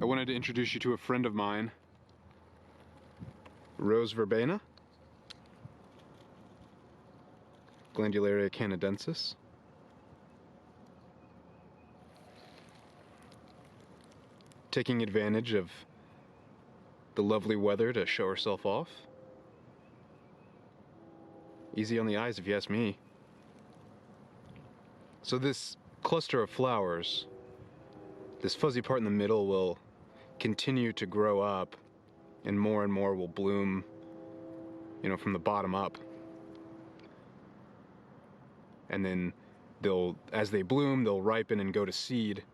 I wanted to introduce you to a friend of mine, Rose verbena, Glandularia canadensis. Taking advantage of the lovely weather to show herself off. Easy on the eyes if you ask me. So this cluster of flowers, this fuzzy part in the middle will continue to grow up and more will bloom, you know, from the bottom up. And then as they bloom, they'll ripen and go to seed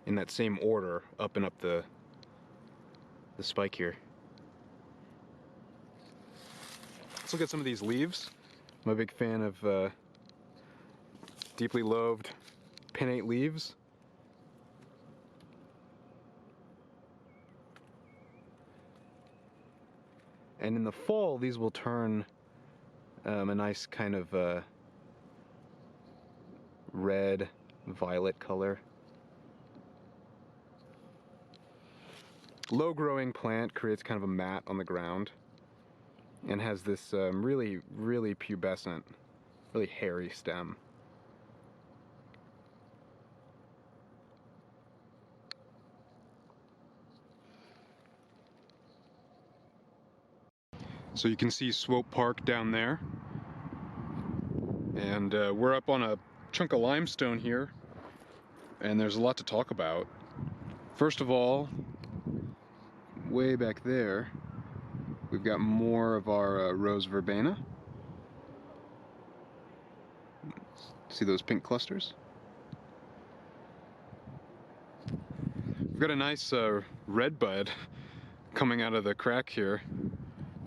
in that same order, up and up the spike here. Let's look at some of these leaves. I'm a big fan of deeply lobed pinnate leaves. And in the fall, these will turn a nice kind of red, violet color. Low-growing plant creates kind of a mat on the ground and has this really pubescent, really hairy stem. So you can see Swope Park down there, and we're up on a chunk of limestone here, and there's a lot to talk about. First of all, way back there, we've got more of our Rose verbena. See those pink clusters? We've got a nice redbud coming out of the crack here.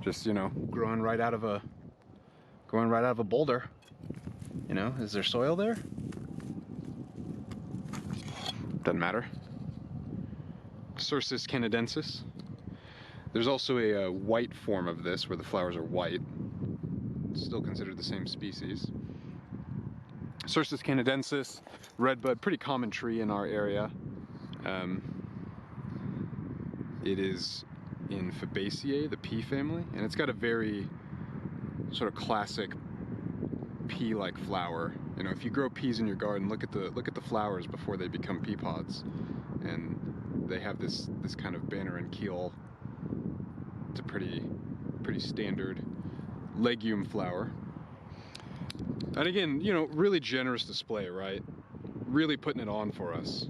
Just, you know, growing right out of a boulder. You know, is there soil there? Doesn't matter. Cercis canadensis. There's also a white form of this where the flowers are white. It's still considered the same species. Cercis canadensis, redbud, pretty common tree in our area. It is in Fabaceae, the pea family, and it's got a very sort of classic pea-like flower. You know, if you grow peas in your garden, look at the flowers before they become pea pods, and they have this kind of banner and keel. It's a pretty standard legume flower. And again, you know, really generous display, right? Really putting it on for us.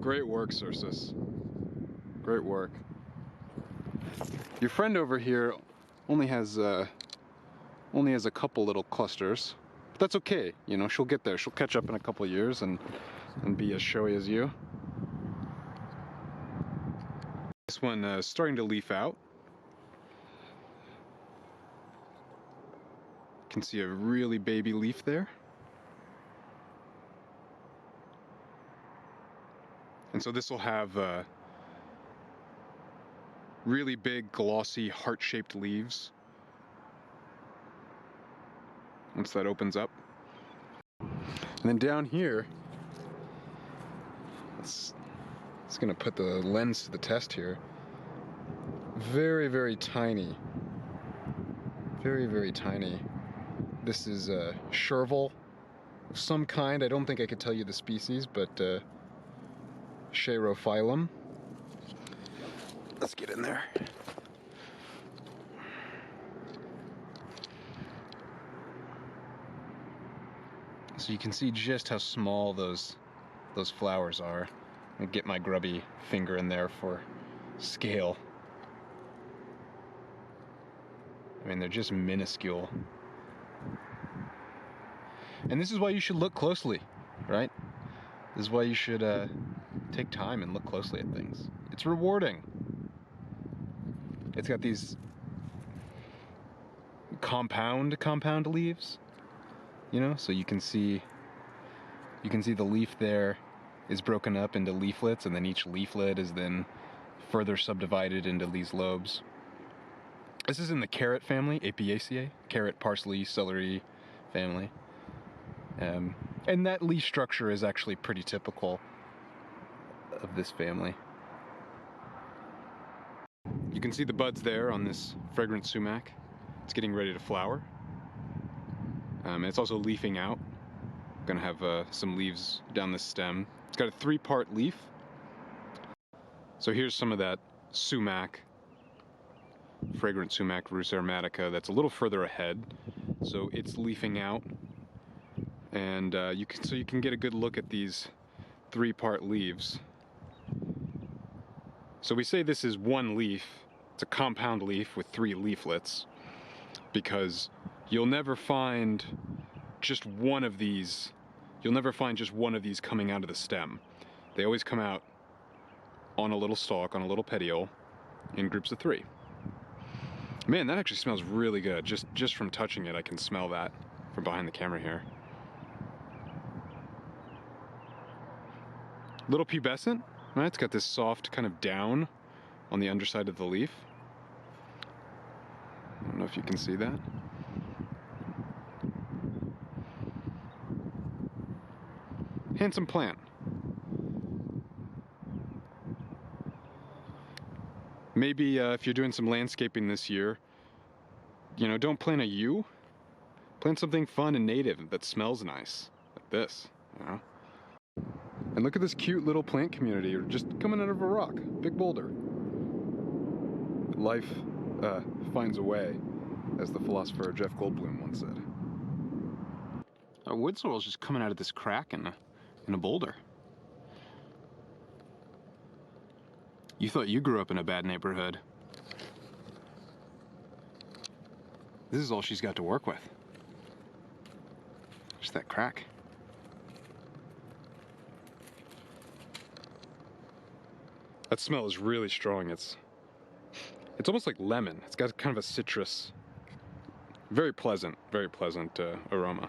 Great work, Cercis. Great work. Your friend over here only has a couple little clusters, but that's okay. You know, she'll get there. She'll catch up in a couple years and be as showy as you. This one is starting to leaf out. You can see a really baby leaf there. And so this will have really big, glossy, heart-shaped leaves once that opens up. And then down here, it's gonna put the lens to the test here. Very tiny. Very tiny. This is a chervil of some kind. I don't think I could tell you the species, but Chaerophyllum. Let's get in there. So you can see just how small those flowers are. I'll get my grubby finger in there for scale. I mean, they're just minuscule. And this is why you should look closely, right? This is why you should take time and look closely at things. It's rewarding. It's got these compound leaves, you know, so you can see the leaf there is broken up into leaflets, and then each leaflet is then further subdivided into these lobes. This is in the carrot family, Apiaceae, carrot, parsley, celery family. And that leaf structure is actually pretty typical of this family. You can see the buds there on this fragrant sumac. It's getting ready to flower. And it's also leafing out. Gonna have some leaves down the stem. It's got a 3-part leaf. So here's some of that sumac, fragrant sumac, Rhus aromatica, that's a little further ahead. So it's leafing out, and you can get a good look at these 3-part leaves. So we say this is one leaf. It's a compound leaf with 3 leaflets, because you'll never find just one of these. You'll never find just one of these coming out of the stem. They always come out on a little stalk, on a little petiole, in groups of 3. Man, that actually smells really good. Just from touching it, I can smell that from behind the camera here. Little pubescent, right? It's got this soft kind of down on the underside of the leaf. I don't know if you can see that. Handsome plant. Maybe if you're doing some landscaping this year, you know, don't plant a yew. Plant something fun and native that smells nice, like this, you know. And look at this cute little plant community just coming out of a rock, big boulder. Life finds a way, as the philosopher Jeff Goldblum once said. Our wood sorrel is just coming out of this crack in a boulder. You thought you grew up in a bad neighborhood. This is all she's got to work with. Just that crack. That smell is really strong. It's almost like lemon. It's got kind of a citrus, very pleasant aroma.